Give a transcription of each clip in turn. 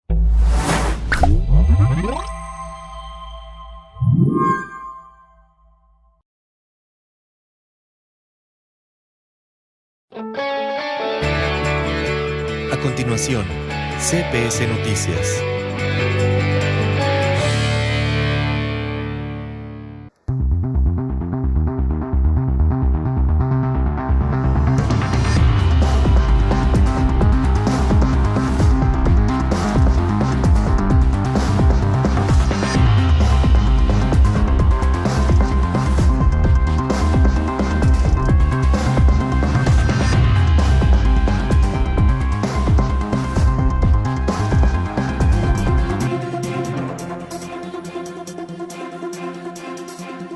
A continuación, CPS Noticias.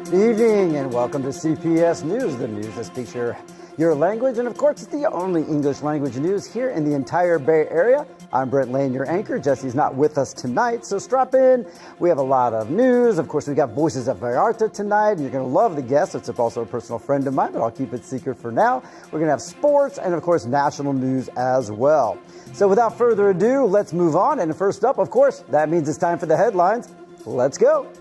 Good evening and welcome to CPS News, the news that speaks your language. And of course, it's the only English language news here in the entire Bay Area. I'm Brent Lane, your anchor. Jesse's not with us tonight, so strap in. We have a lot of news. Of course, we've got Voices of Vallarta tonight. You're going to love the guest. It's also a personal friend of mine, but I'll keep it secret for now. We're going to have sports and, of course, national news as well. So without further ado, let's move on. And first up, of course, that means it's time for the headlines. Let's go.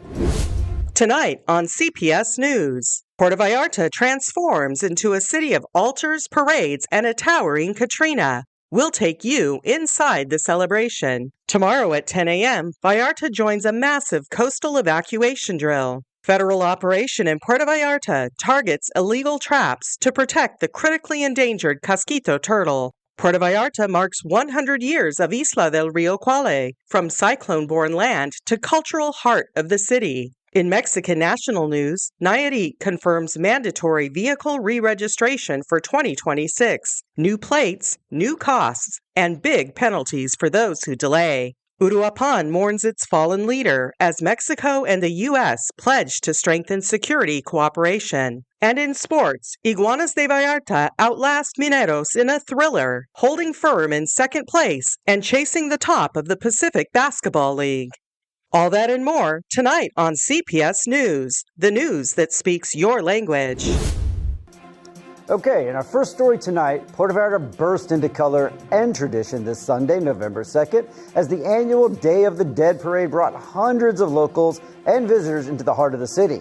Tonight on CPS News, Puerto Vallarta transforms into a city of altars, parades, and a towering Katrina. We'll take you inside the celebration. Tomorrow at 10 a.m., Vallarta joins a massive coastal evacuation drill. Federal operation in Puerto Vallarta targets illegal traps to protect the critically endangered Casquito turtle. Puerto Vallarta marks 100 years of Isla del Rio Quale, from cyclone-borne land to cultural heart of the city. In Mexican national news, Nayarit confirms mandatory vehicle re-registration for 2026. New plates, new costs, and big penalties for those who delay. Uruapan mourns its fallen leader as Mexico and the U.S. pledge to strengthen security cooperation. And in sports, Iguanas de Vallarta outlast Mineros in a thriller, holding firm in second place and chasing the top of the Pacific Basketball League. All that and more tonight on CPS News, the news that speaks your language. Okay, in our first story tonight, Puerto Vallarta burst into color and tradition this Sunday, November 2nd, as the annual Day of the Dead parade brought hundreds of locals and visitors into the heart of the city.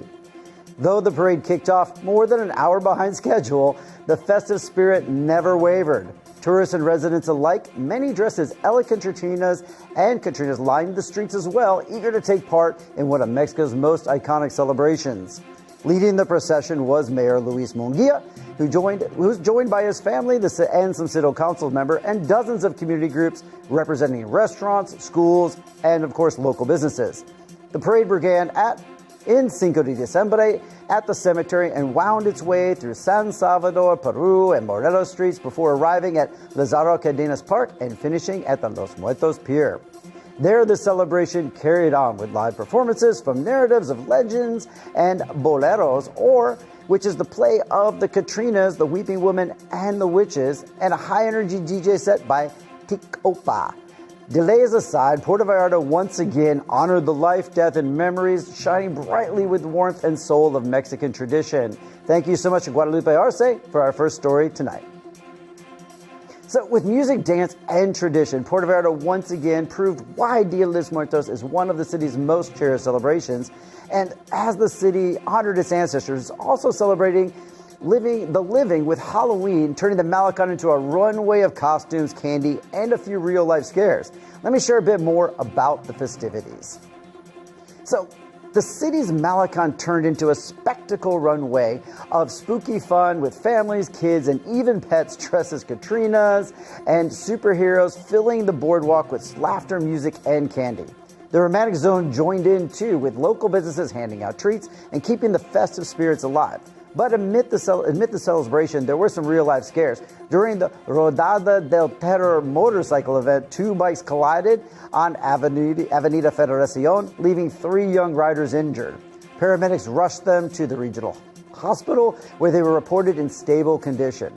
Though the parade kicked off more than an hour behind schedule, the festive spirit never wavered. Tourists and residents alike, many dressed as elegant Katrinas and Katrinas lined the streets as well, eager to take part in one of Mexico's most iconic celebrations. Leading the procession was Mayor Luis Munguia, who was joined by his family and some city council member and dozens of community groups representing restaurants, schools, and of course local businesses. The parade began in Cinco de Diciembre at the cemetery and wound its way through San Salvador, Peru, and Morelos streets before arriving at Lazaro Cardenas Park and finishing at the Los Muertos Pier. There, the celebration carried on with live performances from narratives of legends and boleros, which is the play of the Katrinas, the Weeping Woman, and the Witches, and a high-energy DJ set by Ticopa. Delays aside, Puerto Vallarta once again honored the life, death, and memories, shining brightly with warmth and soul of Mexican tradition. Thank you so much to Guadalupe Arce for our first story tonight. So with music, dance, and tradition, Puerto Vallarta once again proved why Dia de los Muertos is one of the city's most cherished celebrations. And as the city honored its ancestors, also celebrating living with Halloween, turning the Malecon into a runway of costumes, candy, and a few real-life scares. Let me share a bit more about the festivities. So, the city's Malecon turned into a spectacle runway of spooky fun with families, kids, and even pets dressed as Katrinas and superheroes, filling the boardwalk with laughter, music, and candy. The romantic zone joined in, too, with local businesses handing out treats and keeping the festive spirits alive. But amid the celebration, there were some real-life scares. During the Rodada del Terror motorcycle event, two bikes collided on Avenida Federación, leaving 3 young riders injured. Paramedics rushed them to the regional hospital, where they were reported in stable condition.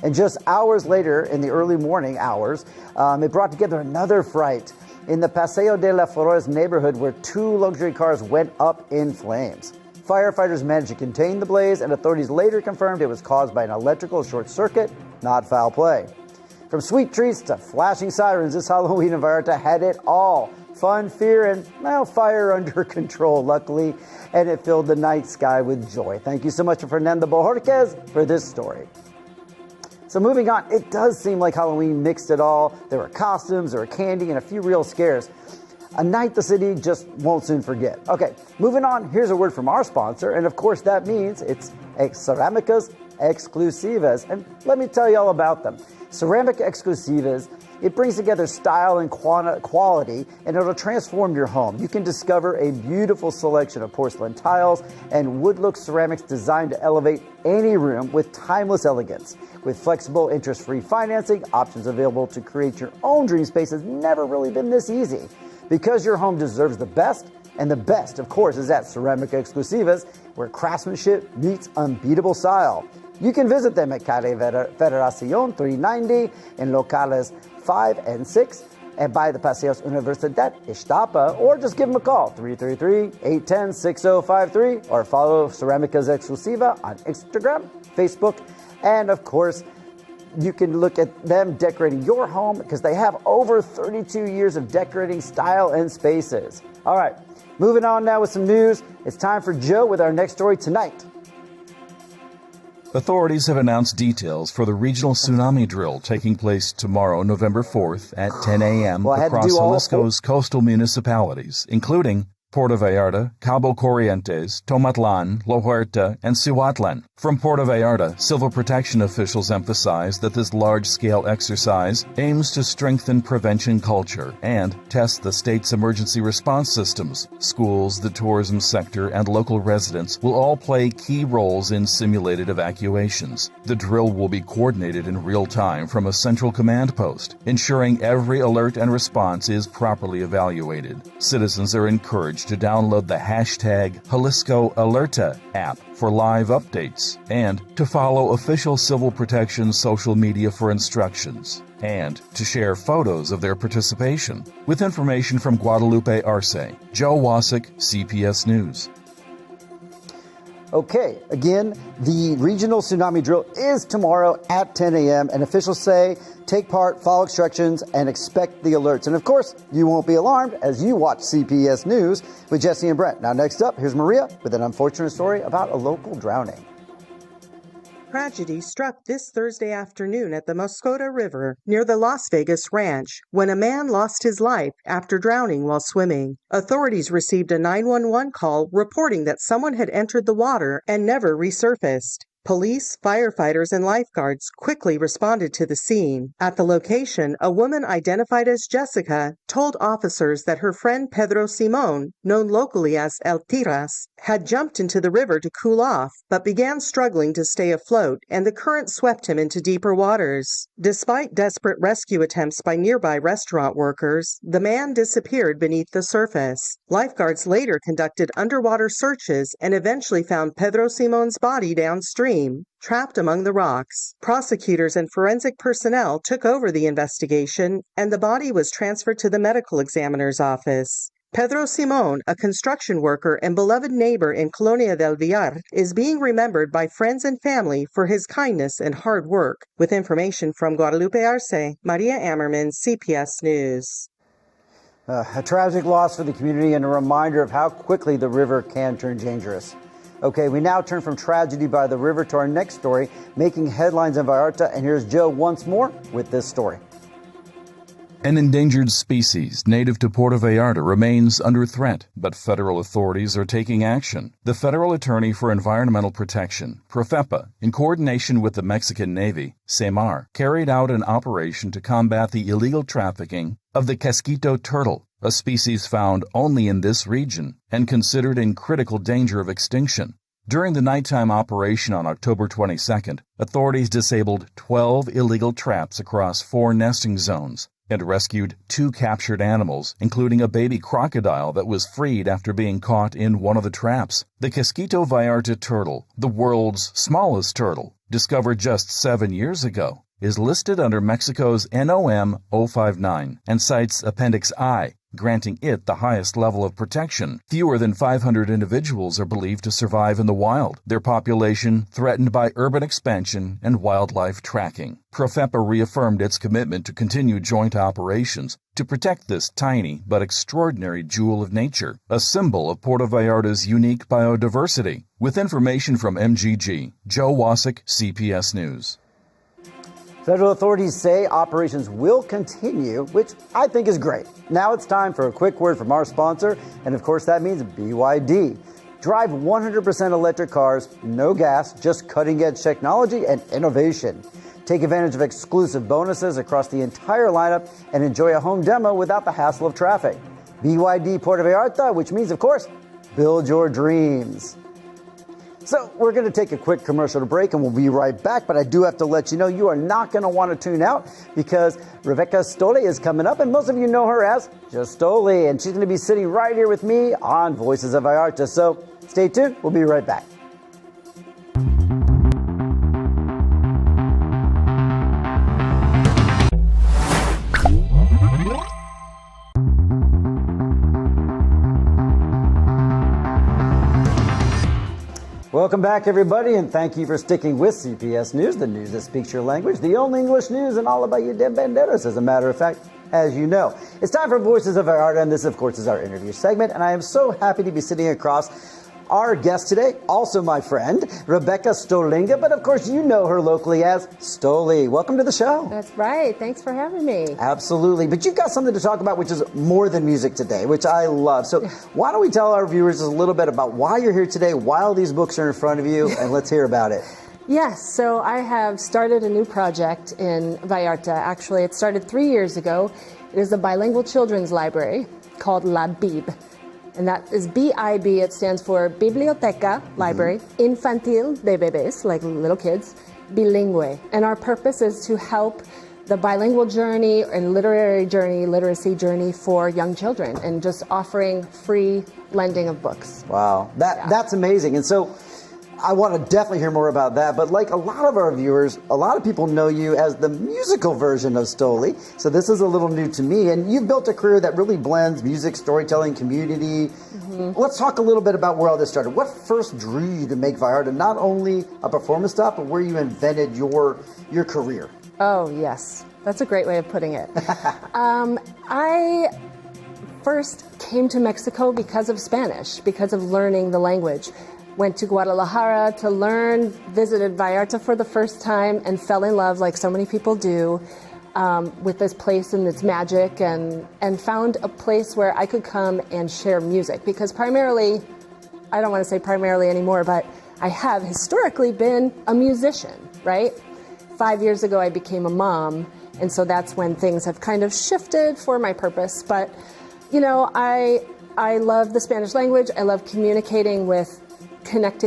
And just hours later, in the early morning hours, it brought together another fright in the Paseo de la Flores neighborhood, where 2 luxury cars went up in flames. Firefighters managed to contain the blaze, and authorities later confirmed it was caused by an electrical short circuit, not foul play. From sweet treats to flashing sirens, this Halloween in Vallarta had it all. Fun, fear, and, well, fire under control, luckily, and it filled the night sky with joy. Thank you so much to Fernando Bojorquez for this story. So moving on, it does seem like Halloween mixed it all. There were costumes, there were candy, and a few real scares. A night the city just won't soon forget. Okay, moving on, here's a word from our sponsor, and of course that means it's Cerámicas Exclusivas. And let me tell you all about them. Ceramic Exclusivas, it brings together style and quality, and it'll transform your home. You can discover a beautiful selection of porcelain tiles and wood-look ceramics designed to elevate any room with timeless elegance. With flexible, interest-free financing, options available to create your own dream space has never really been this easy. Because your home deserves the best, and the best, of course, is at Ceramic Exclusivas, where craftsmanship meets unbeatable style. You can visit them at Calle Federación 390 in locales 5 and 6 and by the Paseos Universidad Ixtapa, or just give them a call, 333-810-6053, or follow Cerámicas Exclusiva on Instagram, Facebook, and of course, you can look at them decorating your home because they have over 32 years of decorating style and spaces. All right, moving on now with some news. It's time for Joe with our next story tonight. Authorities have announced details for the regional tsunami drill taking place tomorrow, November 4th at 10 a.m. across Jalisco's coastal municipalities, including Puerto Vallarta, Cabo Corrientes, Tomatlan, La Huerta, and Cihuatlan. From Puerto Vallarta, civil protection officials emphasize that this large-scale exercise aims to strengthen prevention culture and test the state's emergency response systems. Schools, the tourism sector, and local residents will all play key roles in simulated evacuations. The drill will be coordinated in real time from a central command post, ensuring every alert and response is properly evaluated. Citizens are encouraged to download the hashtag Jalisco Alerta app for live updates and to follow official civil protection social media for instructions and to share photos of their participation. With information from Guadalupe Arce, Joe Wasik, CPS News. Okay, again, the regional tsunami drill is tomorrow at 10 a.m. and officials say take part, follow instructions, and expect the alerts. And of course, you won't be alarmed as you watch CPS News with Jesse and Brent. Now, next up, here's Maria with an unfortunate story about a local drowning. Tragedy struck this Thursday afternoon at the Moscota River near the Las Vegas Ranch when a man lost his life after drowning while swimming. Authorities received a 911 call reporting that someone had entered the water and never resurfaced. Police, firefighters, and lifeguards quickly responded to the scene. At the location, a woman identified as Jessica told officers that her friend Pedro Simon, known locally as El Tiras, had jumped into the river to cool off, but began struggling to stay afloat, and the current swept him into deeper waters. Despite desperate rescue attempts by nearby restaurant workers, the man disappeared beneath the surface. Lifeguards later conducted underwater searches and eventually found Pedro Simon's body downstream, trapped among the rocks. Prosecutors and forensic personnel took over the investigation, and the body was transferred to the medical examiner's office. Pedro Simon, a construction worker and beloved neighbor in Colonia del Villar, is being remembered by friends and family for his kindness and hard work. With information from Guadalupe Arce, Maria Ammerman, CPS News. A tragic loss for the community and a reminder of how quickly the river can turn dangerous. Okay, we now turn from tragedy by the river to our next story, making headlines in Vallarta, and here's Joe once more with this story. An endangered species native to Puerto Vallarta remains under threat, but federal authorities are taking action. The Federal Attorney for Environmental Protection, Profepa, in coordination with the Mexican Navy, SEMAR, carried out an operation to combat the illegal trafficking of the Casquito turtle, a species found only in this region and considered in critical danger of extinction. During the nighttime operation on October 22nd, authorities disabled 12 illegal traps across 4 nesting zones and rescued 2 captured animals, including a baby crocodile that was freed after being caught in one of the traps. The Casquito Vallarta turtle, the world's smallest turtle, discovered just 7 years ago, is listed under Mexico's NOM 059 and cites Appendix I, granting it the highest level of protection. Fewer than 500 individuals are believed to survive in the wild, their population threatened by urban expansion and wildlife tracking. Profepa reaffirmed its commitment to continue joint operations to protect this tiny but extraordinary jewel of nature, a symbol of Puerto Vallarta's unique biodiversity. With information from MGG, Joe Wasik, CPS News. Federal authorities say operations will continue, which I think is great. Now it's time for a quick word from our sponsor, and of course that means BYD. Drive 100% electric cars, no gas, just cutting-edge technology and innovation. Take advantage of exclusive bonuses across the entire lineup and enjoy a home demo without the hassle of traffic. BYD Puerto Vallarta, which means, of course, build your dreams. So we're going to take a quick commercial break and we'll be right back. But I do have to let you know you are not going to want to tune out because Rebecca Stole is coming up. And most of you know her as Just Stole. And she's going to be sitting right here with me on Voices of Vallarta. So stay tuned. We'll be right back. Welcome back, everybody, and thank you for sticking with CPS News, the news that speaks your language, the only English news and all about Bahía de Banderas, as a matter of fact, as you know. It's time for Voices of Vallarta, and this, of course, is our interview segment, and I am so happy to be sitting across our guest today, also my friend, Rebecca Stolinga, but of course you know her locally as Stoli. Welcome to the show. That's right. Thanks for having me. Absolutely. But you've got something to talk about which is more than music today, which I love. So why don't we tell our viewers a little bit about why you're here today, why all these books are in front of you, and let's hear about it. Yes, so I have started a new project in Vallarta. Actually, it started 3 years ago. It is a bilingual children's library called La Bib. And that is B-I-B. It stands for Biblioteca, Library, Infantil de Bebés, like little kids, Bilingüe. And our purpose is to help the bilingual journey and literary journey, literacy journey for young children, and just offering free lending of books. Wow, that's amazing. And so I want to definitely hear more about that. But like a lot of our viewers, a lot of people know you as the musical version of Stoli. So this is a little new to me. And you've built a career that really blends music, storytelling, community. Let's talk a little bit about where all this started. What first drew you to make Vallarta not only a performance stop, but where you invented your career? Oh, yes. That's a great way of putting it. I first came to Mexico because of Spanish, because of learning the language. Went to Guadalajara to learn, visited Vallarta for the first time, and fell in love, like so many people do, with this place and its magic, and found a place where I could come and share music. Because primarily, I don't want to say primarily anymore, but I have historically been a musician, right? 5 years ago, I became a mom, and so that's when things have kind of shifted for my purpose. But, you know, I love the Spanish language. I love connecting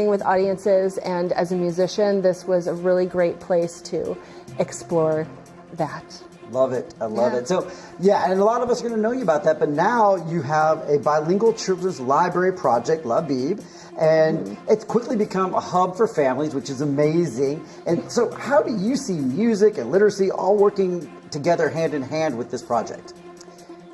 with audiences, and as a musician, this was a really great place to explore that. Love it. I love it. So, yeah, and a lot of us are going to know you about that, but now you have a bilingual children's library project, La Bib, and it's quickly become a hub for families, which is amazing. And so how do you see music and literacy all working together hand in hand with this project?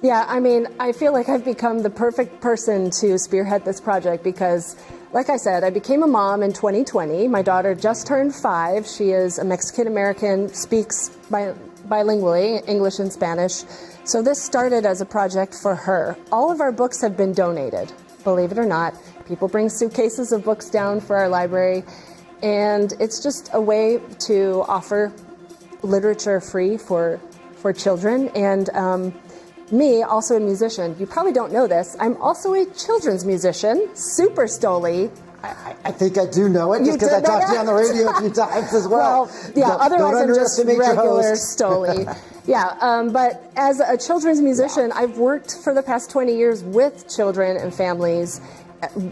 Yeah, I mean, I feel like I've become the perfect person to spearhead this project because, like I said, I became a mom in 2020. My daughter just turned 5. She is a Mexican-American, speaks bilingually, English and Spanish. So this started as a project for her. All of our books have been donated, believe it or not. People bring suitcases of books down for our library, and it's just a way to offer literature free for children. And me, also a musician. You probably don't know this. I'm also a children's musician, Super Stoli. I think I do know it, just because I talked to you on the radio a few times as well. Well, yeah, otherwise I'm just regular Stoli. Yeah, but as a children's musician, I've worked for the past 20 years with children and families,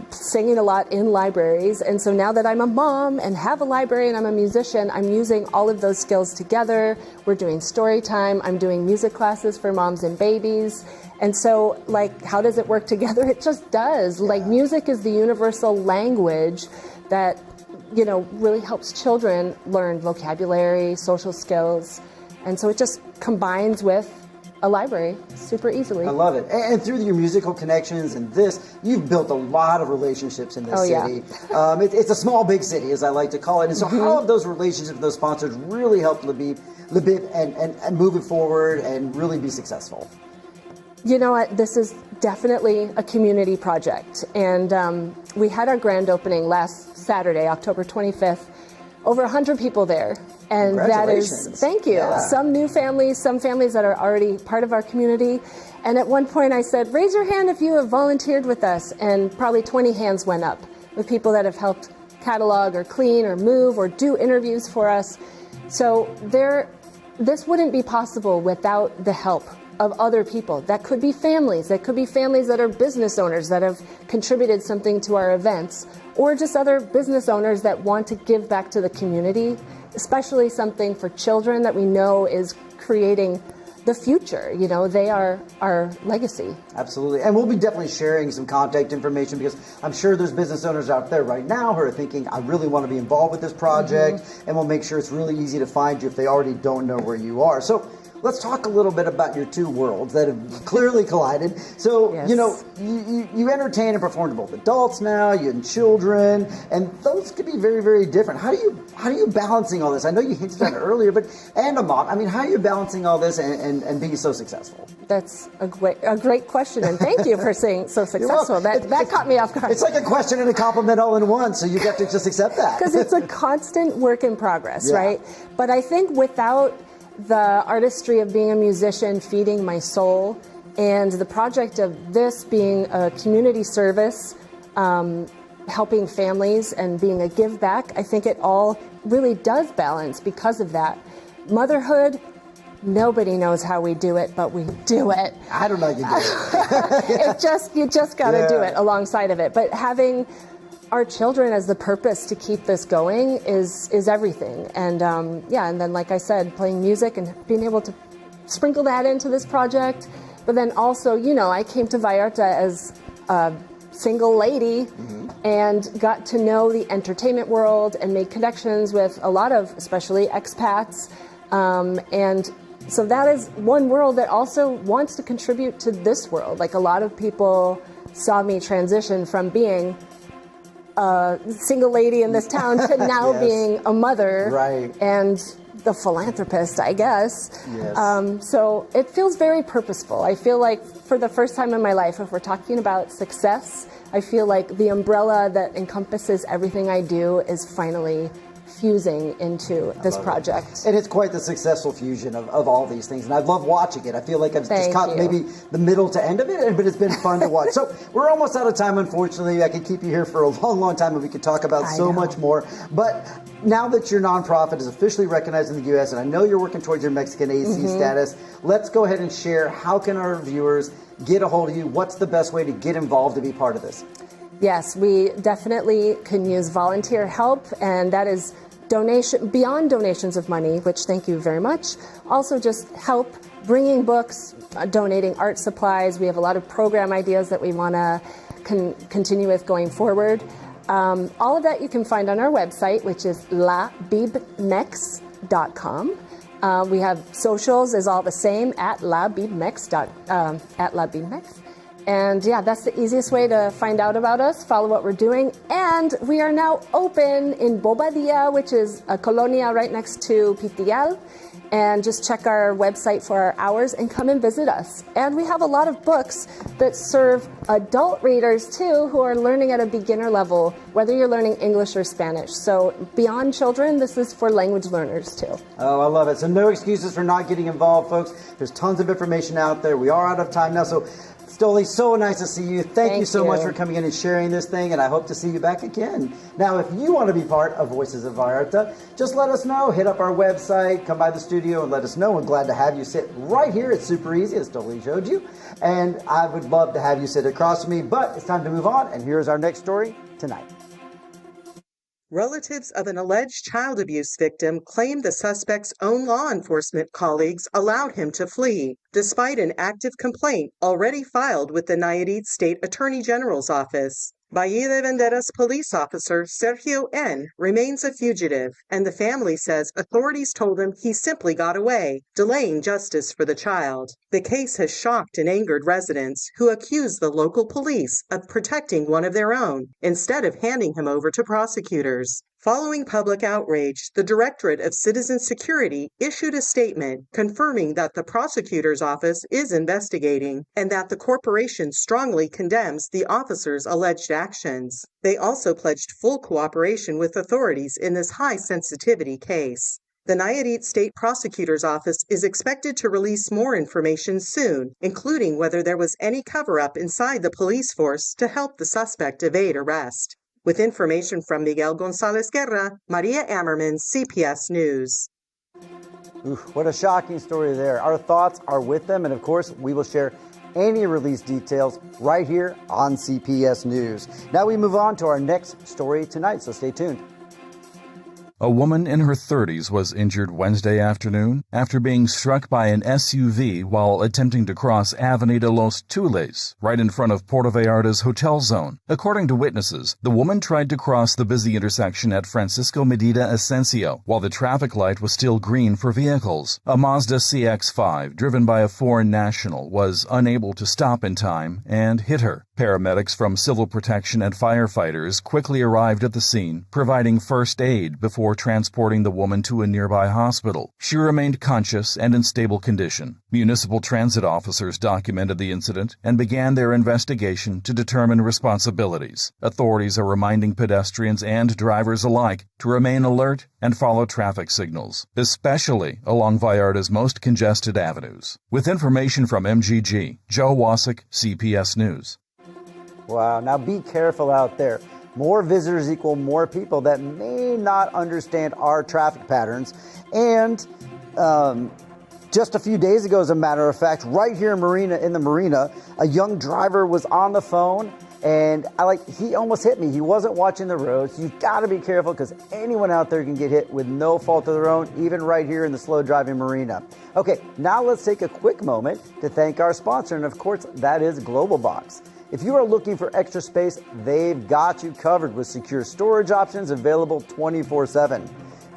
singing a lot in libraries. And so now that I'm a mom and have a library and I'm a musician, I'm using all of those skills together. We're doing story time. I'm doing music classes for moms and babies. And so, like, how does it work together? It just does. Like, music is the universal language that, you know, really helps children learn vocabulary, social skills. And so it just combines with a library. super easily. I love it. And through your musical connections and this, you've built a lot of relationships in this city. Yeah. It's a small, big city, as I like to call it. And so how have those relationships with those sponsors really helped Labib and move it forward and really be successful? You know what? This is definitely a community project. And we had our grand opening last Saturday, October 25th. Over 100 people there. And that is, thank you. Yeah. Some new families, some families that are already part of our community. And at one point I said, raise your hand if you have volunteered with us. And probably 20 hands went up with people that have helped catalog or clean or move or do interviews for us. So this wouldn't be possible without the help of other people. That could be families. That could be families that are business owners that have contributed something to our events, or just other business owners that want to give back to the community, especially something for children that we know is creating the future. You know, they are our legacy. Absolutely. And we'll be definitely sharing some contact information, because I'm sure there's business owners out there right now who are thinking, I really want to be involved with this project, and we'll make sure it's really easy to find you if they already don't know where you are. So let's talk a little bit about your two worlds that have clearly collided. So, you know, you entertain and perform to both adults now, you and children, and those could be very, very different. How are you balancing all this? I know you hinted at it earlier, but and a mom. I mean, how are you balancing all this and being so successful? That's a great question, and thank you for saying so successful. That caught me off guard. It's like a question and a compliment all in one, so you have to just accept that. Because it's a constant work in progress, right? But I think without the artistry of being a musician feeding my soul, and the project of this being a community service, helping families and being a give back, I think it all really does balance because of that. Motherhood, nobody knows how we do it, but we do it. I don't know you do. You just got to do it alongside of it. But having our children as the purpose to keep this going is everything. And and then, like I said, playing music and being able to sprinkle that into this project. But then also, you know, I came to Vallarta as a single lady and got to know the entertainment world and made connections with a lot of, especially expats. And so that is one world that also wants to contribute to this world. Like, a lot of people saw me transition from being a single lady in this town to now being a mother and the philanthropist, I guess. So it feels very purposeful. I feel like for the first time in my life, if we're talking about success, I feel like the umbrella that encompasses everything I do is finally fusing into this project. And it's quite the successful fusion of all these things. And I love watching it. I feel like I've just caught maybe the middle to end of it, but it's been fun to watch. So we're almost out of time, unfortunately. I could keep you here for a long, long time, and we could talk about so much more. But now that your nonprofit is officially recognized in the U.S., and I know you're working towards your Mexican AC status, let's go ahead and share, how can our viewers get a hold of you? What's the best way to get involved to be part of this? Yes, we definitely can use volunteer help, and that is beyond donations of money, which thank you very much. Also just help bringing books, donating art supplies. We have a lot of program ideas that we want to continue with going forward. All of that you can find on our website, which is labibmex.com. We have socials is all the same at labibmex. And that's the easiest way to find out about us, follow what we're doing. And we are now open in Bobadilla, which is a colonia right next to Pitial. And just check our website for our hours and come and visit us. And we have a lot of books that serve adult readers too, who are learning at a beginner level, whether you're learning English or Spanish. So beyond children, this is for language learners too. Oh, I love it. So no excuses for not getting involved, folks. There's tons of information out there. We are out of time now. So Stoli, so nice to see you. Thank you so much for coming in and sharing this thing, and I hope to see you back again. Now, if you want to be part of Voices of Vallarta, just let us know. Hit up our website, come by the studio and let us know. We're glad to have you sit right here. It's super easy, as Stoli showed you. And I would love to have you sit across from me, but it's time to move on, and here's our next story tonight. Relatives of an alleged child abuse victim claim the suspect's own law enforcement colleagues allowed him to flee, despite an active complaint already filed with the Nayarit State Attorney General's office. Bahía de Banderas police officer Sergio N. remains a fugitive, and the family says authorities told him he simply got away, delaying justice for the child. The case has shocked and angered residents who accuse the local police of protecting one of their own instead of handing him over to prosecutors. Following public outrage, the Directorate of Citizen Security issued a statement confirming that the prosecutor's office is investigating and that the corporation strongly condemns the officer's alleged actions. They also pledged full cooperation with authorities in this high-sensitivity case. The Nayarit State Prosecutor's Office is expected to release more information soon, including whether there was any cover-up inside the police force to help the suspect evade arrest. With information from Miguel Gonzalez Guerra, Maria Ammerman, CPS News. Oof, what a shocking story there. Our thoughts are with them, and of course, we will share any release details right here on CPS News. Now we move on to our next story tonight, so stay tuned. A woman in her 30s was injured Wednesday afternoon after being struck by an SUV while attempting to cross Avenida Los Tules, right in front of Puerto Vallarta's hotel zone. According to witnesses, the woman tried to cross the busy intersection at Francisco Medina Asensio while the traffic light was still green for vehicles. A Mazda CX-5, driven by a foreign national, was unable to stop in time and hit her. Paramedics from Civil Protection and firefighters quickly arrived at the scene, providing first aid before transporting the woman to a nearby hospital. She remained conscious and in stable condition. Municipal transit officers documented the incident and began their investigation to determine responsibilities. Authorities are reminding pedestrians and drivers alike to remain alert and follow traffic signals, especially along Vallarta's most congested avenues. With information from MGG, Joe Wasik, CPS News. Wow, now be careful out there. More visitors equal more people that may not understand our traffic patterns. And just a few days ago, as a matter of fact, right here in the marina, a young driver was on the phone and he almost hit me. He wasn't watching the roads. You've got to be careful because anyone out there can get hit with no fault of their own, even right here in the slow driving marina. Okay, now let's take a quick moment to thank our sponsor, and of course, that is Global Box. If you are looking for extra space, they've got you covered with secure storage options available 24/7.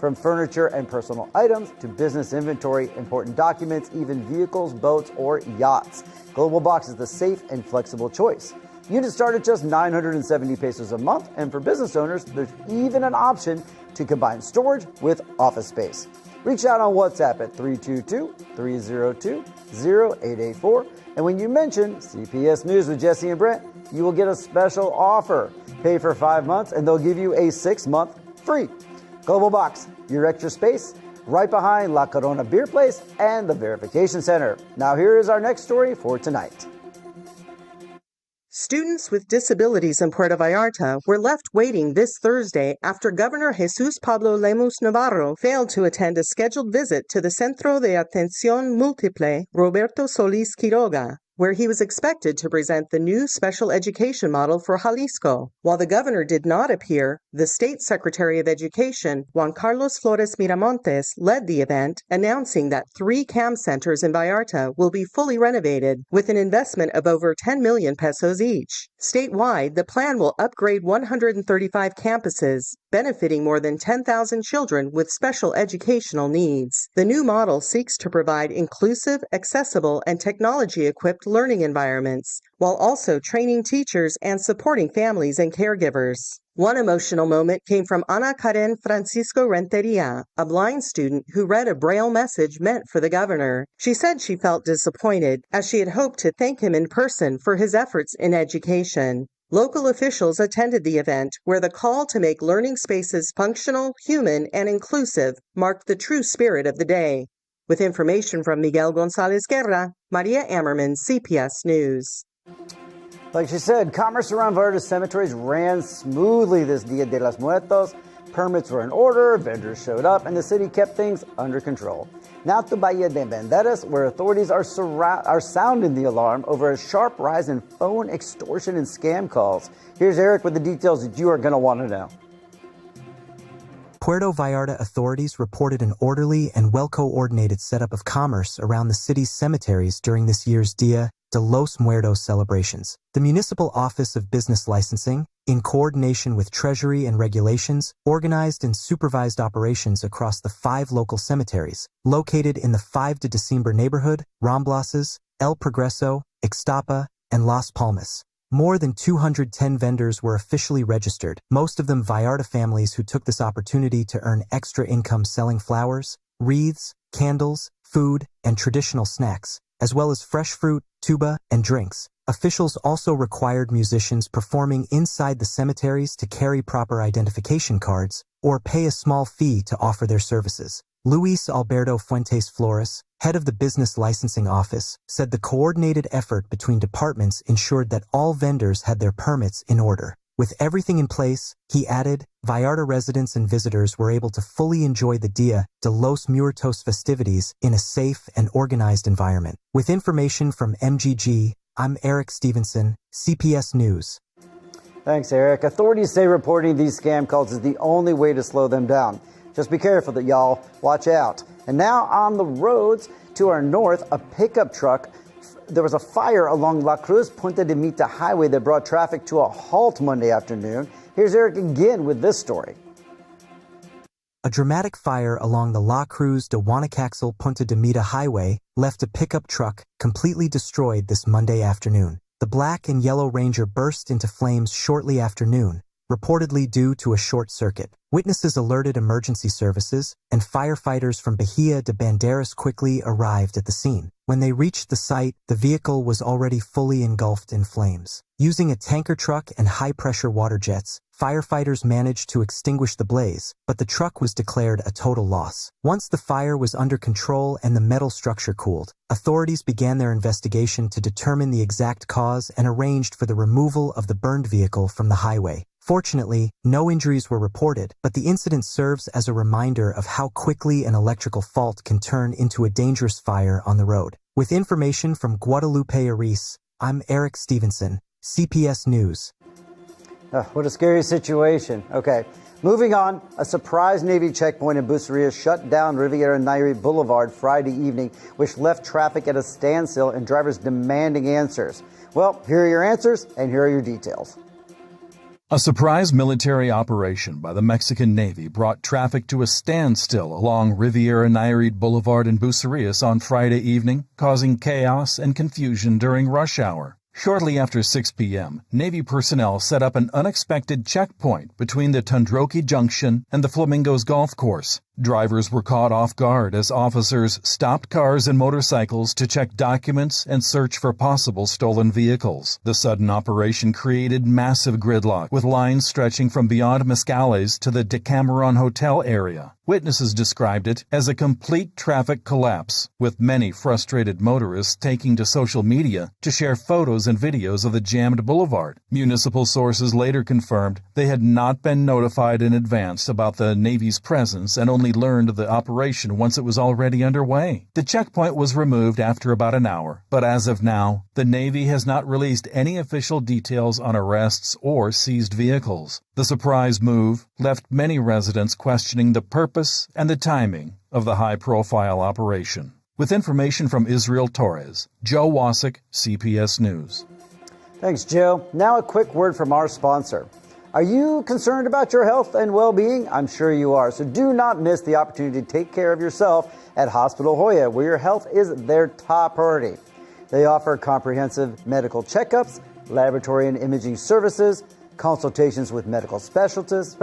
From furniture and personal items to business inventory, important documents, even vehicles, boats, or yachts, Global Box is the safe and flexible choice. Units start at just 970 pesos a month, and for business owners, there's even an option to combine storage with office space. Reach out on WhatsApp at 322-302-0884. And when you mention CPS News with Jesse and Brent, you will get a special offer. Pay for 5 months and they'll give you a 6-month free. Global Box, your extra space, right behind La Corona Beer Place and the Verification Center. Now here is our next story for tonight. Students with disabilities in Puerto Vallarta were left waiting this Thursday after Governor Jesus Pablo Lemus Navarro failed to attend a scheduled visit to the Centro de Atención Múltiple Roberto Solís Quiroga, where he was expected to present the new special education model for Jalisco. While the governor did not appear, the State Secretary of Education, Juan Carlos Flores Miramontes, led the event, announcing that 3 CAM centers in Vallarta will be fully renovated with an investment of over 10 million pesos each. Statewide, the plan will upgrade 135 campuses, benefiting more than 10,000 children with special educational needs. The new model seeks to provide inclusive, accessible, and technology-equipped learning environments, while also training teachers and supporting families and caregivers. One emotional moment came from Ana Karen Francisco Renteria, a blind student who read a Braille message meant for the governor. She said she felt disappointed, as she had hoped to thank him in person for his efforts in education. Local officials attended the event, where the call to make learning spaces functional, human, and inclusive marked the true spirit of the day. With information from Miguel Gonzalez Guerra, Maria Ammerman, CPS News. Like she said, commerce around Vallarta's cemeteries ran smoothly this Dia de los Muertos. Permits were in order, vendors showed up, and the city kept things under control. Now to Bahía de Banderas, where authorities are sounding the alarm over a sharp rise in phone extortion and scam calls. Here's Eric with the details that you are going to want to know. Puerto Vallarta authorities reported an orderly and well-coordinated setup of commerce around the city's cemeteries during this year's Dia de Los Muertos celebrations. The Municipal Office of Business Licensing, in coordination with Treasury and Regulations, organized and supervised operations across the 5 local cemeteries, located in the 5 de December neighborhood, Ramblas, El Progreso, Ixtapa, and Las Palmas. More than 210 vendors were officially registered, most of them Vallarta families who took this opportunity to earn extra income selling flowers, wreaths, candles, food, and traditional snacks, as well as fresh fruit, tuba, and drinks. Officials also required musicians performing inside the cemeteries to carry proper identification cards or pay a small fee to offer their services. Luis Alberto Fuentes Flores, head of the Business Licensing Office, said the coordinated effort between departments ensured that all vendors had their permits in order. With everything in place, he added, Vallarta residents and visitors were able to fully enjoy the Dia de los Muertos festivities in a safe and organized environment. With information from MGG, I'm Eric Stevenson, CPS News. Thanks, Eric. Authorities say reporting these scam calls is the only way to slow them down. Just be careful, y'all. Watch out. And now on the roads to our north, a pickup truck. There was a fire along La Cruz Punta de Mita Highway that brought traffic to a halt Monday afternoon. Here's Eric again with this story. A dramatic fire along the La Cruz de Guanacaxel Punta de Mita Highway left a pickup truck completely destroyed this Monday afternoon. The black and yellow Ranger burst into flames shortly after noon, reportedly due to a short circuit. Witnesses alerted emergency services, and firefighters from Bahía de Banderas quickly arrived at the scene. When they reached the site, the vehicle was already fully engulfed in flames. Using a tanker truck and high-pressure water jets, firefighters managed to extinguish the blaze, but the truck was declared a total loss. Once the fire was under control and the metal structure cooled, authorities began their investigation to determine the exact cause and arranged for the removal of the burned vehicle from the highway. Fortunately, no injuries were reported, but the incident serves as a reminder of how quickly an electrical fault can turn into a dangerous fire on the road. With information from Guadalupe Aris, I'm Eric Stevenson, CPS News. What a scary situation. Okay, moving on. A surprise Navy checkpoint in Buceria shut down Riviera Nayarit Boulevard Friday evening, which left traffic at a standstill and drivers demanding answers. Well, here are your answers and here are your details. A surprise military operation by the Mexican Navy brought traffic to a standstill along Riviera Nayarit Boulevard in Bucerias on Friday evening, causing chaos and confusion during rush hour. Shortly after 6 p.m., Navy personnel set up an unexpected checkpoint between the Tundroki Junction and the Flamingos Golf Course. Drivers were caught off guard as officers stopped cars and motorcycles to check documents and search for possible stolen vehicles. The sudden operation created massive gridlock, with lines stretching from beyond Mescales to the Decameron Hotel area. Witnesses described it as a complete traffic collapse, with many frustrated motorists taking to social media to share photos and videos of the jammed boulevard. Municipal sources later confirmed they had not been notified in advance about the Navy's presence and only learned of the operation once it was already underway. The checkpoint was removed after about an hour, but as of now, the Navy has not released any official details on arrests or seized vehicles. The surprise move left many residents questioning the purpose and the timing of the high-profile operation. With information from Israel Torres, Joe Wasik, CPS News. Thanks, Joe. Now a quick word from our sponsor. Are you concerned about your health and well-being? I'm sure you are. So do not miss the opportunity to take care of yourself at Hospital Hoya, where your health is their top priority. They offer comprehensive medical checkups, laboratory and imaging services, consultations with medical specialists,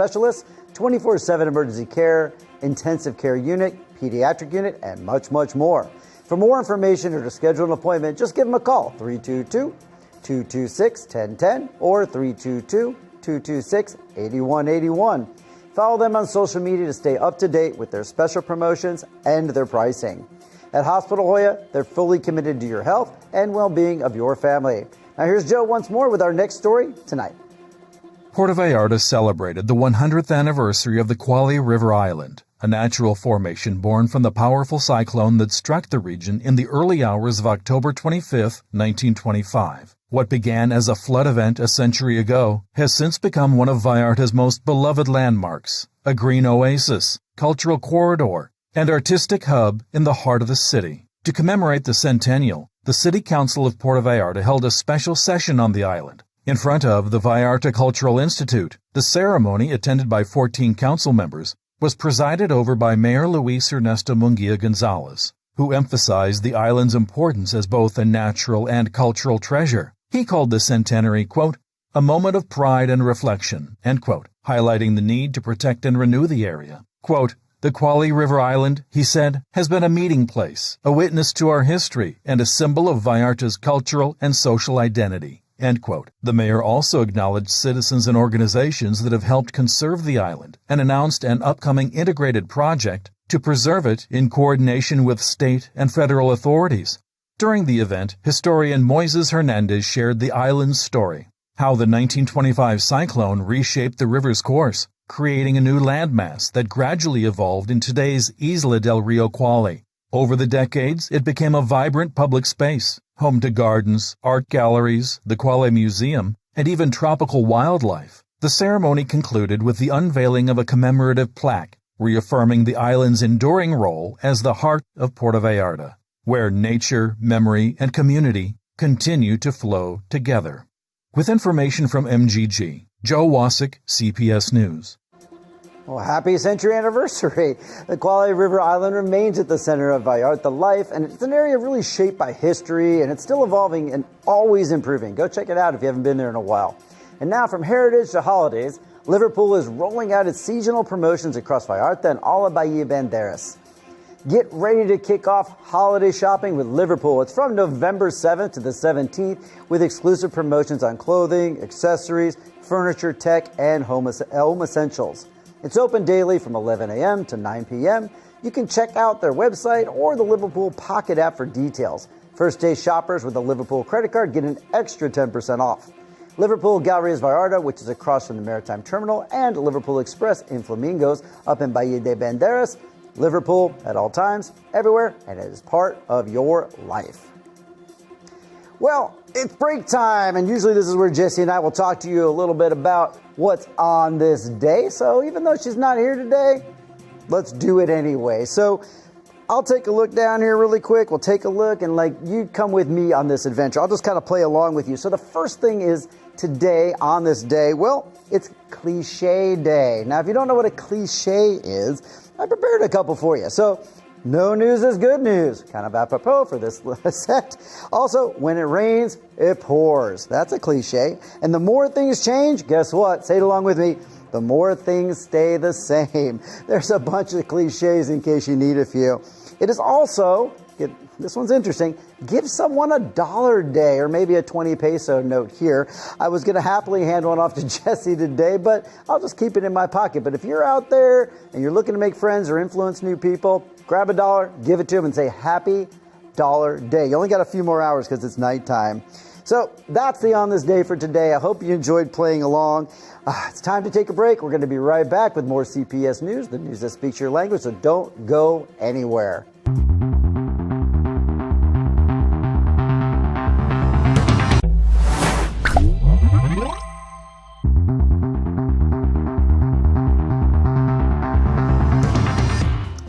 24/7 emergency care, intensive care unit, pediatric unit, and much, much more. For more information or to schedule an appointment, just give them a call, 322-226-1010 or 322-226-8181. Follow them on social media to stay up to date with their special promotions and their pricing. At Hospital Hoya, they're fully committed to your health and well-being of your family. Now here's Joe once more with our next story tonight. Puerto Vallarta celebrated the 100th anniversary of the Quali River Island, a natural formation born from the powerful cyclone that struck the region in the early hours of October 25, 1925. What began as a flood event a century ago has since become one of Vallarta's most beloved landmarks, a green oasis, cultural corridor, and artistic hub in the heart of the city. To commemorate the centennial, the City Council of Puerto Vallarta held a special session on the island in front of the Vallarta Cultural Institute. The ceremony, attended by 14 council members, was presided over by Mayor Luis Ernesto Munguia Gonzalez, who emphasized the island's importance as both a natural and cultural treasure. He called the centenary, quote, a moment of pride and reflection, end quote, highlighting the need to protect and renew the area. Quote, the Kwali River Island, he said, has been a meeting place, a witness to our history, and a symbol of Vallarta's cultural and social identity, end quote. The mayor also acknowledged citizens and organizations that have helped conserve the island and announced an upcoming integrated project to preserve it in coordination with state and federal authorities. During the event, historian Moises Hernandez shared the island's story, how the 1925 cyclone reshaped the river's course, creating a new landmass that gradually evolved in today's Isla del Rio Kwali. Over the decades, it became a vibrant public space, home to gardens, art galleries, the Kwali Museum, and even tropical wildlife. The ceremony concluded with the unveiling of a commemorative plaque, reaffirming the island's enduring role as the heart of Puerto Vallarta, where nature, memory, and community continue to flow together. With information from MGG, Joe Wasick, CPS News. Well, happy century anniversary. The Kwali River Island remains at the center of Vallarta life, and it's an area really shaped by history, and it's still evolving and always improving. Go check it out if you haven't been there in a while. And now from heritage to holidays, Liverpool is rolling out its seasonal promotions across Vallarta and all of Bahía de Banderas. Get ready to kick off holiday shopping with Liverpool. It's from November 7th to the 17th with exclusive promotions on clothing, accessories, furniture, tech, and home essentials. It's open daily from 11 a.m. to 9 p.m. You can check out their website or the Liverpool Pocket app for details. First-day shoppers with a Liverpool credit card get an extra 10% off. Liverpool Galleries Vallarta, which is across from the Maritime Terminal, and Liverpool Express in Flamingos up in Bahía de Banderas. Liverpool at all times, everywhere, and it is part of your life. Well, it's break time, and usually this is where Jesse and I will talk to you a little bit about what's on this day. So even though she's not here today, let's do it anyway. So I'll take a look down here really quick. We'll take a look, and you come with me on this adventure. I'll just kind of play along with you. So the first thing is today, on this day, well, it's cliche day. Now, if you don't know what a cliche is, I prepared a couple for you. So, no news is good news. Kind of apropos for this set. Also, when it rains, it pours. That's a cliche. And the more things change, guess what? Say it along with me. The more things stay the same. There's a bunch of cliches in case you need a few. It is also, this one's interesting, give someone $1 day, or maybe a 20 peso note here. I was going to happily hand one off to Jesse today, but I'll just keep it in my pocket. But if you're out there and you're looking to make friends or influence new people, grab $1, give it to them, and say happy $1 day. You only got a few more hours because it's nighttime. So that's the On This Day for today. I hope you enjoyed playing along. It's time to take a break. We're going to be right back with more CPS News, the news that speaks your language, so don't go anywhere.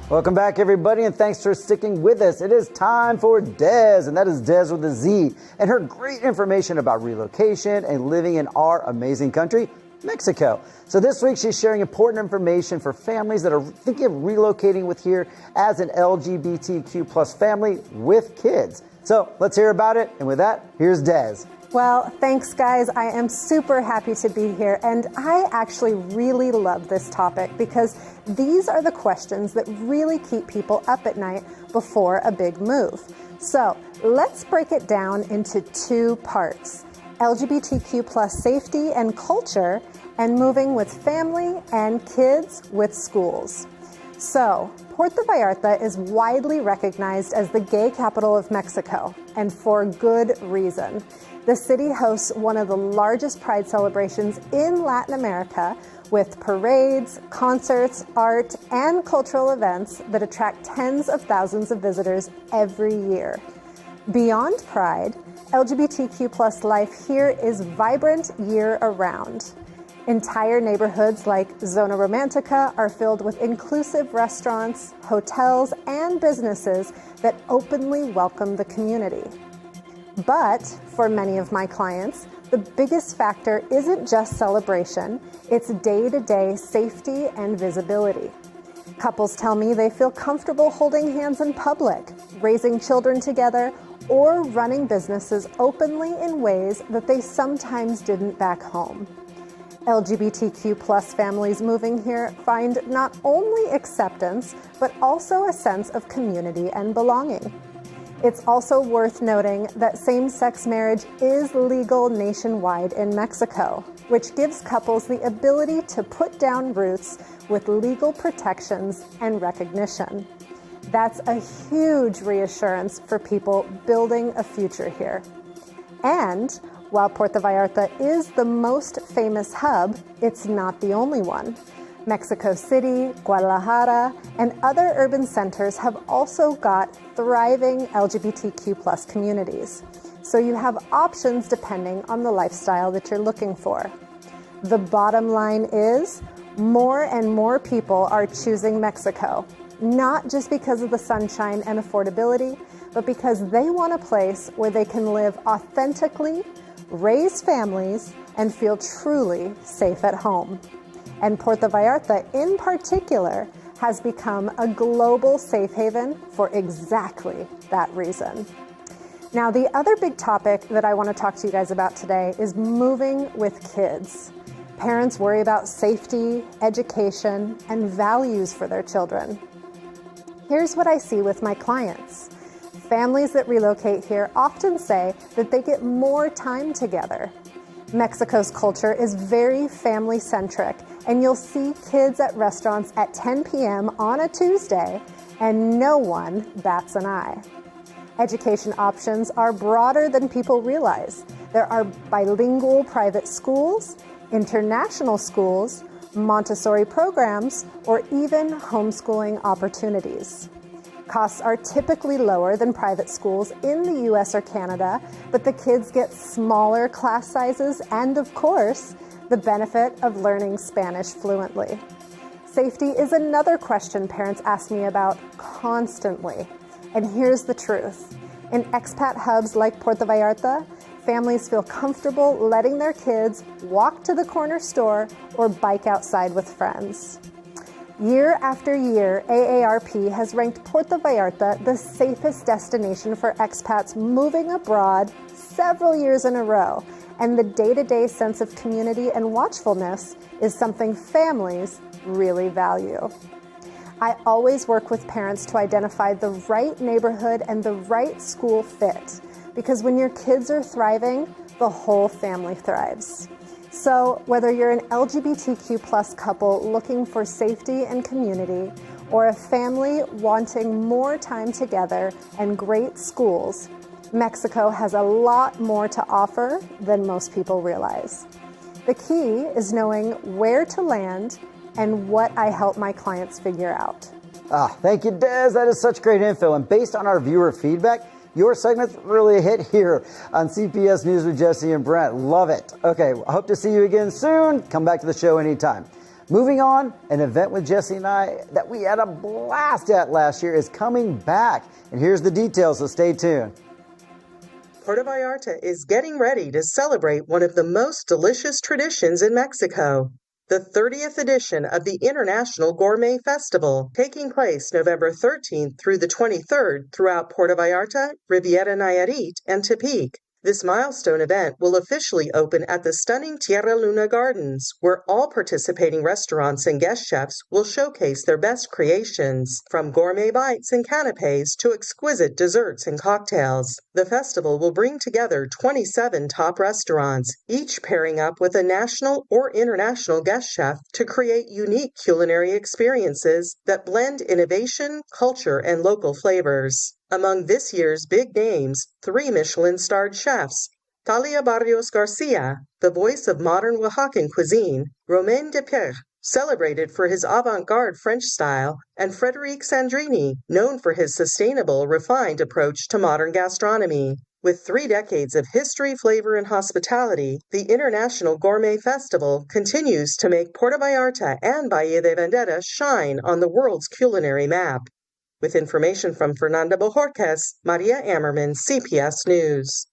Welcome back, everybody, and thanks for sticking with us. It is time for Des, and that is Des with a Z, and her great information about relocation and living in our amazing country, Mexico. So this week, she's sharing important information for families that are thinking of relocating with here as an LGBTQ plus family with kids. So let's hear about it, and with that, here's Des. Well, thanks, guys. I am super happy to be here, and I actually really love this topic because these are the questions that really keep people up at night before a big move. So let's break it down into two parts: LGBTQ plus safety and culture, and moving with family and kids with schools. So, Puerto Vallarta is widely recognized as the gay capital of Mexico, and for good reason. The city hosts one of the largest pride celebrations in Latin America, with parades, concerts, art, and cultural events that attract tens of thousands of visitors every year. Beyond pride, LGBTQ plus life here is vibrant year-round. Entire neighborhoods like Zona Romantica are filled with inclusive restaurants, hotels, and businesses that openly welcome the community. But for many of my clients, the biggest factor isn't just celebration, it's day-to-day safety and visibility. Couples tell me they feel comfortable holding hands in public, raising children together, or running businesses openly in ways that they sometimes didn't back home. LGBTQ plus families moving here find not only acceptance, but also a sense of community and belonging. It's also worth noting that same-sex marriage is legal nationwide in Mexico, which gives couples the ability to put down roots with legal protections and recognition. That's a huge reassurance for people building a future here. And while Puerto Vallarta is the most famous hub, it's not the only one. Mexico City, Guadalajara, and other urban centers have also got thriving LGBTQ plus communities. So you have options depending on the lifestyle that you're looking for. The bottom line is, more and more people are choosing Mexico, not just because of the sunshine and affordability, but because they want a place where they can live authentically, raise families, and feel truly safe at home. And Puerto Vallarta, in particular, has become a global safe haven for exactly that reason. Now, the other big topic that I want to talk to you guys about today is moving with kids. Parents worry about safety, education, and values for their children. Here's what I see with my clients. Families that relocate here often say that they get more time together. Mexico's culture is very family-centric, and you'll see kids at restaurants at 10 p.m. on a Tuesday, and no one bats an eye. Education options are broader than people realize. There are bilingual private schools, international schools, Montessori programs, or even homeschooling opportunities. Costs are typically lower than private schools in the US or Canada, but the kids get smaller class sizes and, of course, the benefit of learning Spanish fluently. Safety is another question parents ask me about constantly. And here's the truth. In expat hubs like Puerto Vallarta, families feel comfortable letting their kids walk to the corner store or bike outside with friends. Year after year, AARP has ranked Puerto Vallarta the safest destination for expats moving abroad several years in a row, and the day-to-day sense of community and watchfulness is something families really value. I always work with parents to identify the right neighborhood and the right school fit, because when your kids are thriving, the whole family thrives. So whether you're an LGBTQ plus couple looking for safety and community, or a family wanting more time together and great schools, Mexico has a lot more to offer than most people realize. The key is knowing where to land and what I help my clients figure out. Thank you, Des. That is such great info. And based on our viewer feedback, your segment's really a hit here on CPS News with Jesse and Brent. Love it. Okay, I hope to see you again soon. Come back to the show anytime. Moving on, an event with Jesse and I that we had a blast at last year is coming back. And here's the details, so stay tuned. Puerto Vallarta is getting ready to celebrate one of the most delicious traditions in Mexico, the 30th edition of the International Gourmet Festival, taking place November 13th through the 23rd throughout Puerto Vallarta, Riviera Nayarit, and Tepic. This milestone event will officially open at the stunning Tierra Luna Gardens, where all participating restaurants and guest chefs will showcase their best creations, from gourmet bites and canapes to exquisite desserts and cocktails. The festival will bring together 27 top restaurants, each pairing up with a national or international guest chef to create unique culinary experiences that blend innovation, culture, and local flavors. Among this year's big names, 3 Michelin-starred chefs, Talia Barrios Garcia, the voice of modern Oaxacan cuisine, Romain Depierre, celebrated for his avant-garde French style, and Frédéric Sandrini, known for his sustainable, refined approach to modern gastronomy. With 3 decades of history, flavor, and hospitality, the International Gourmet Festival continues to make Puerto Vallarta and Bahía de Banderas shine on the world's culinary map. With information from Fernanda Bojorquez, Maria Ammerman, CPS News.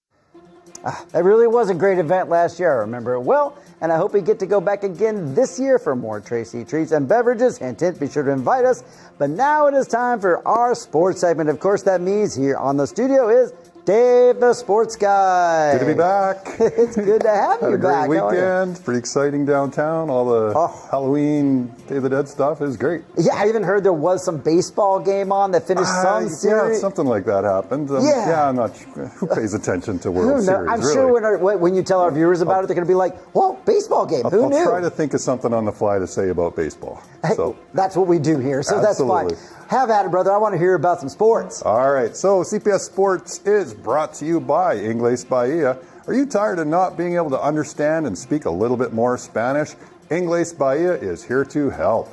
That really was a great event last year. I remember it well, and I hope we get to go back again this year for more Tracy treats and beverages. Hint, hint, be sure to invite us. But now it is time for our sports segment. Of course, that means here on the studio is Dave, the sports guy. Good to be back. It's good to have you back. Had a great weekend. Pretty exciting downtown. All the Halloween, Day of the Dead stuff is great. Yeah, I even heard there was some baseball game on that finished some series. Yeah, something like that happened. I'm not sure. Who pays attention to World Series, I'm sure when you tell our viewers about it, they're going to be like, well, baseball game, who knew? I'll try to think of something on the fly to say about baseball. So that's what we do here, so absolutely. That's fine. Have at it, brother. I want to hear about some sports. All right, so CPS Sports is brought to you by Inglés Bahía. Are you tired of not being able to understand and speak a little bit more Spanish? Inglés Bahía is here to help.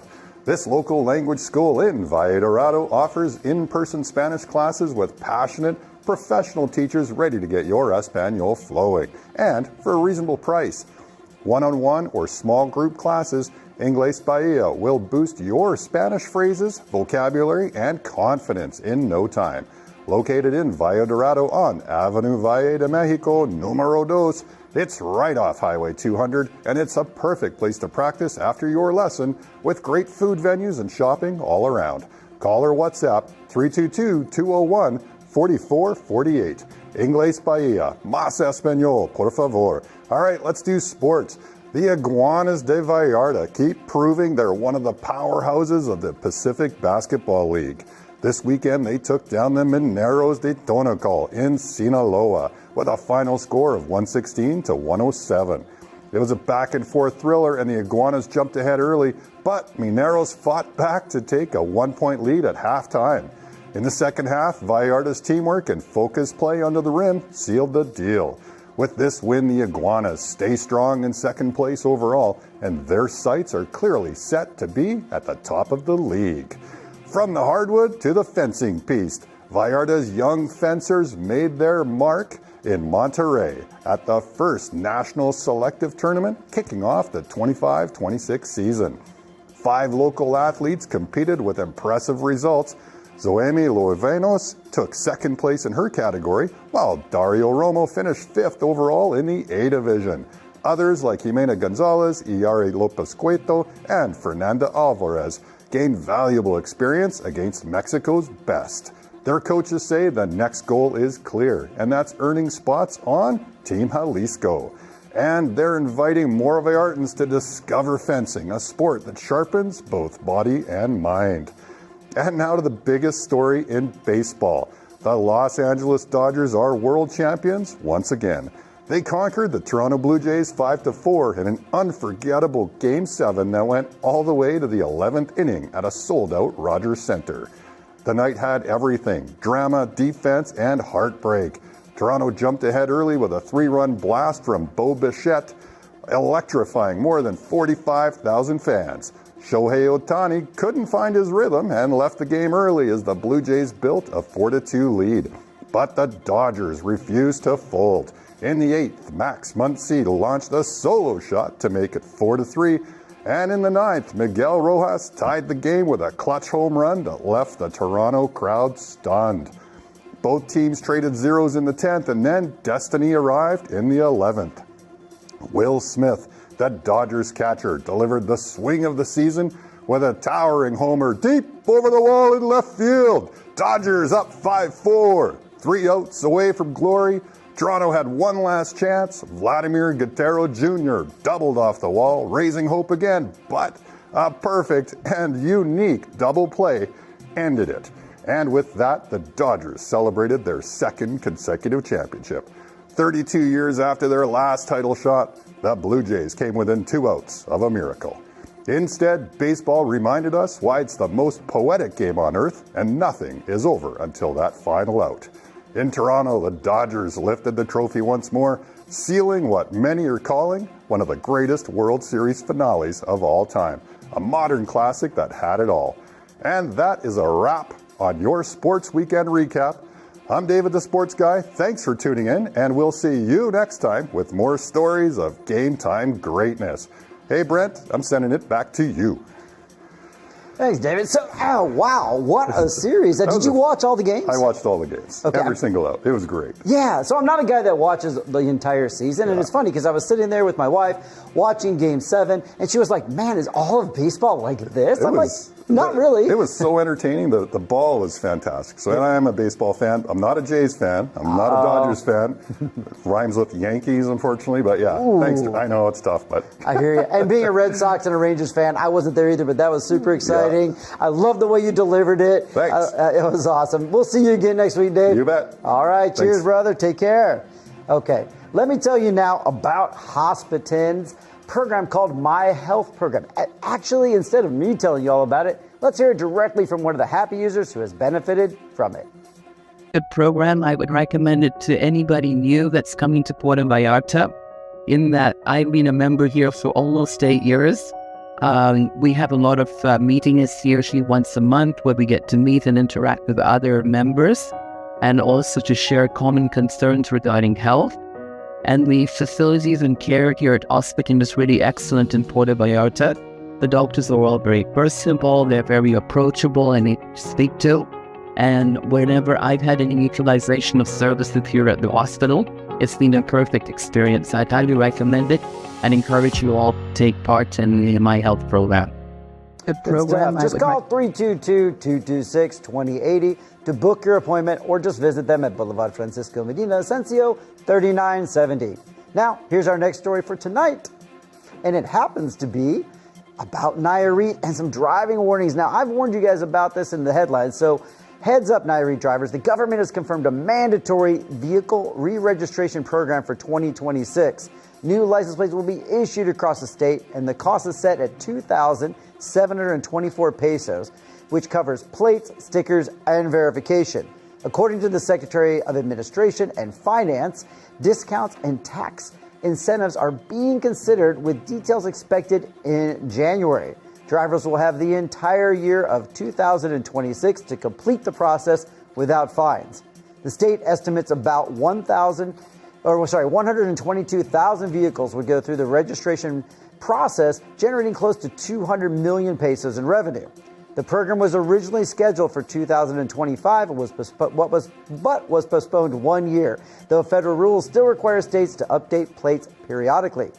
This local language school in Valle Dorado offers in-person Spanish classes with passionate, professional teachers ready to get your Espanol flowing, and for a reasonable price. One-on-one or small group classes, Inglés Bahía will boost your Spanish phrases, vocabulary, and confidence in no time. Located in Valle Dorado on Avenue Valle de Mexico, numero 2. It's right off Highway 200, and it's a perfect place to practice after your lesson with great food venues and shopping all around. Call or WhatsApp 322-201-4448. Inglés Bahía, más español, por favor. All right, let's do sports. The Iguanas de Vallarta keep proving they're one of the powerhouses of the Pacific Basketball League. This weekend, they took down the Mineros de Tonacol in Sinaloa with a final score of 116-107. It was a back-and-forth thriller, and the Iguanas jumped ahead early, but Mineros fought back to take a 1-point lead at halftime. In the second half, Vallarta's teamwork and focused play under the rim sealed the deal. With this win, the Iguanas stay strong in second place overall, and their sights are clearly set to be at the top of the league. From the hardwood to the fencing piste, Vallarta's young fencers made their mark in Monterrey at the first national selective tournament kicking off the 25-26 season. 5 local athletes competed with impressive results. Zoemi Loivenos took second place in her category, while Dario Romo finished 5th overall in the A division. Others like Jimena Gonzalez, Iyari Lopez Cueto, and Fernanda Alvarez gained valuable experience against Mexico's best. Their coaches say the next goal is clear, and that's earning spots on Team Jalisco. And they're inviting more Vallartans to discover fencing, a sport that sharpens both body and mind. And now to the biggest story in baseball. The Los Angeles Dodgers are world champions once again. They conquered the Toronto Blue Jays 5-4 in an unforgettable Game 7 that went all the way to the 11th inning at a sold-out Rogers Center. The night had everything: drama, defense, and heartbreak. Toronto jumped ahead early with a 3-run blast from Bo Bichette, electrifying more than 45,000 fans. Shohei Ohtani couldn't find his rhythm and left the game early as the Blue Jays built a 4-2 lead. But the Dodgers refused to fold. In the 8th, Max Muncy launched a solo shot to make it 4-3. And in the 9th, Miguel Rojas tied the game with a clutch home run that left the Toronto crowd stunned. Both teams traded zeros in the 10th, and then destiny arrived in the 11th. Will Smith, the Dodgers catcher, delivered the swing of the season with a towering homer deep over the wall in left field. Dodgers up 5-4, 3 outs away from glory. Toronto had one last chance. Vladimir Guerrero Jr. doubled off the wall, raising hope again, but a perfect and unique double play ended it. And with that, the Dodgers celebrated their 2nd consecutive championship. 32 years after their last title shot, the Blue Jays came within 2 outs of a miracle. Instead, baseball reminded us why it's the most poetic game on earth, and nothing is over until that final out. In Toronto, the Dodgers lifted the trophy once more, sealing what many are calling one of the greatest World Series finales of all time, a modern classic that had it all. And that is a wrap on your Sports Weekend Recap. I'm David the Sports Guy. Thanks for tuning in, and we'll see you next time with more stories of game time greatness. Hey, Brent, I'm sending it back to you. Thanks, David. So, wow, what a series. Did you watch all the games? I watched all the games. Okay. Every single out. It was great. Yeah, so I'm not a guy that watches the entire season, and it's funny because I was sitting there with my wife watching Game 7, and she was like, man, is all of baseball like this? I'm like, not really. It was so entertaining. The ball was fantastic. So I am a baseball fan. I'm not a Jays fan. I'm not a Dodgers fan. It rhymes with Yankees, unfortunately, but thanks. I know it's tough, but. I hear you. And being a Red Sox and a Rangers fan, I wasn't there either, but that was super exciting. I love the way you delivered it. Thanks. It was awesome. We'll see you again next week, Dave. You bet. All right. Cheers, brother. Take care. Okay. Let me tell you now about Hospitin's program called My Health Program. Actually, instead of me telling you all about it, let's hear it directly from one of the happy users who has benefited from it. The program, I would recommend it to anybody new that's coming to Puerto Vallarta, in that I've been a member here for almost 8 years. We have a lot of meetings here once a month where we get to meet and interact with other members and also to share common concerns regarding health. And the facilities and care here at Hospitin is really excellent in Puerto Vallarta. The doctors are all very personable, they're very approachable and easy to speak to. And whenever I've had any utilization of services here at the hospital, it's been a perfect experience. I'd highly recommend it and encourage you all to take part in my health program. Just call 322-226-2080 to book your appointment or just visit them at Boulevard Francisco Medina Asensio, 3970. Now, here's our next story for tonight. And it happens to be about Nayarit and some driving warnings. Now, I've warned you guys about this in the headlines, so heads up, Nayarit drivers. The government has confirmed a mandatory vehicle re-registration program for 2026. New license plates will be issued across the state, and the cost is set at 2,724 pesos, which covers plates, stickers, and verification. According to the Secretary of Administration and Finance, discounts and tax incentives are being considered, with details expected in January. Drivers will have the entire year of 2026 to complete the process without fines. The state estimates about 122,000 vehicles would go through the registration process, generating close to 200 million pesos in revenue. The program was originally scheduled for 2025 and was postponed 1 year, though federal rules still require states to update plates periodically.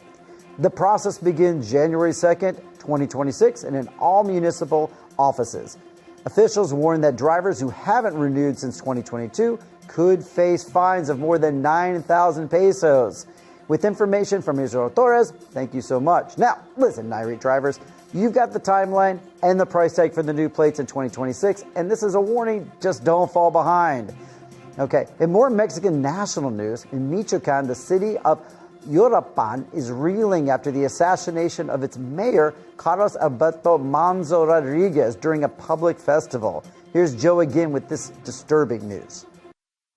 The process begins January 2nd, 2026, and in all municipal offices. Officials warn that drivers who haven't renewed since 2022 could face fines of more than 9,000 pesos. With information from Israel Torres, thank you so much. Now, listen, Nayarit drivers, you've got the timeline and the price tag for the new plates in 2026, and this is a warning, just don't fall behind. Okay, in more Mexican national news, in Michoacan, the city of Yorapan is reeling after the assassination of its mayor, Carlos Alberto Manzo Rodriguez, during a public festival. Here's Joe again with this disturbing news.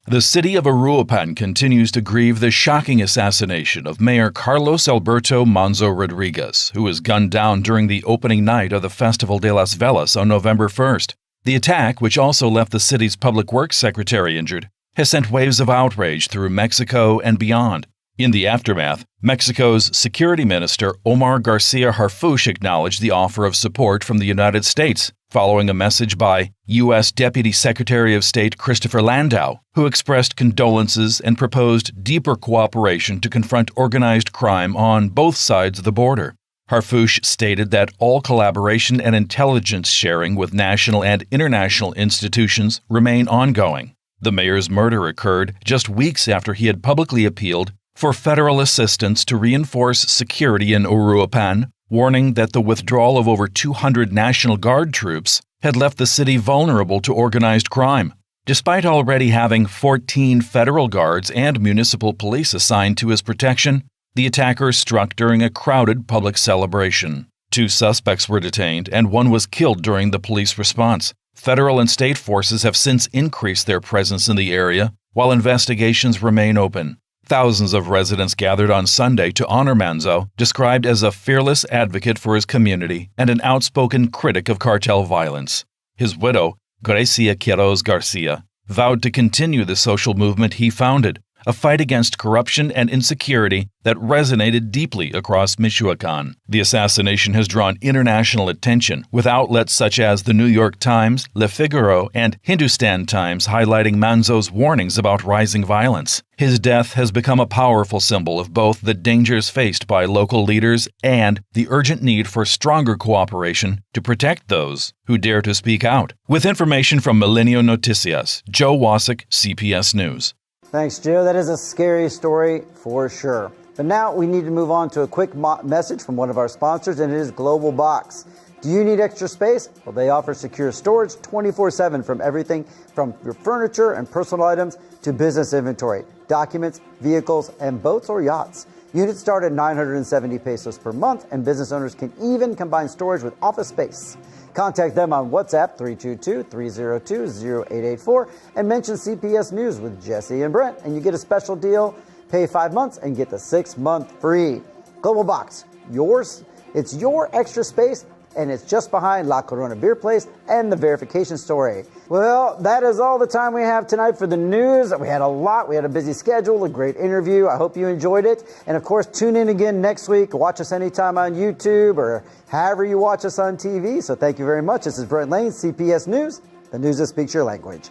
The city of Uruapan continues to grieve the shocking assassination of Mayor Carlos Alberto Manzo Rodriguez, who was gunned down during the opening night of the Festival de las Velas on November 1st. The attack, which also left the city's public works secretary injured, has sent waves of outrage through Mexico and beyond. In the aftermath, Mexico's Security Minister Omar Garcia Harfuch acknowledged the offer of support from the United States, following a message by U.S. Deputy Secretary of State Christopher Landau, who expressed condolences and proposed deeper cooperation to confront organized crime on both sides of the border. Harfuch stated that all collaboration and intelligence sharing with national and international institutions remain ongoing. The mayor's murder occurred just weeks after he had publicly appealed for federal assistance to reinforce security in Uruapan, warning that the withdrawal of over 200 National Guard troops had left the city vulnerable to organized crime. Despite already having 14 federal guards and municipal police assigned to his protection, the attacker struck during a crowded public celebration. 2 suspects were detained and 1 was killed during the police response. Federal and state forces have since increased their presence in the area, while investigations remain open. Thousands of residents gathered on Sunday to honor Manzo, described as a fearless advocate for his community and an outspoken critic of cartel violence. His widow, Grecia Quiroz Garcia, vowed to continue the social movement he founded, a fight against corruption and insecurity that resonated deeply across Michoacan. The assassination has drawn international attention, with outlets such as the New York Times, Le Figaro, and Hindustan Times highlighting Manzo's warnings about rising violence. His death has become a powerful symbol of both the dangers faced by local leaders and the urgent need for stronger cooperation to protect those who dare to speak out. With information from Milenio Noticias, Joe Wasik, CPS News. Thanks, Joe. That is a scary story for sure. But now we need to move on to a quick message from one of our sponsors, and it is Global Box. Do you need extra space? Well, they offer secure storage 24/7 from everything from your furniture and personal items to business inventory, documents, vehicles, and boats or yachts. Units start at 970 pesos per month, and business owners can even combine storage with office space. Contact them on WhatsApp 322-302-0884 and mention CPS News with Jesse and Brent, and you get a special deal. Pay 5 months and get the 6th month free. Global Box, yours. It's your extra space, and it's just behind La Corona Beer Place and the verification story. Well, that is all the time we have tonight for the news. We had a lot. We had a busy schedule, a great interview. I hope you enjoyed it. And of course, tune in again next week. Watch us anytime on YouTube or however you watch us on TV. So thank you very much. This is Brent Lane, CPS News, the news that speaks your language.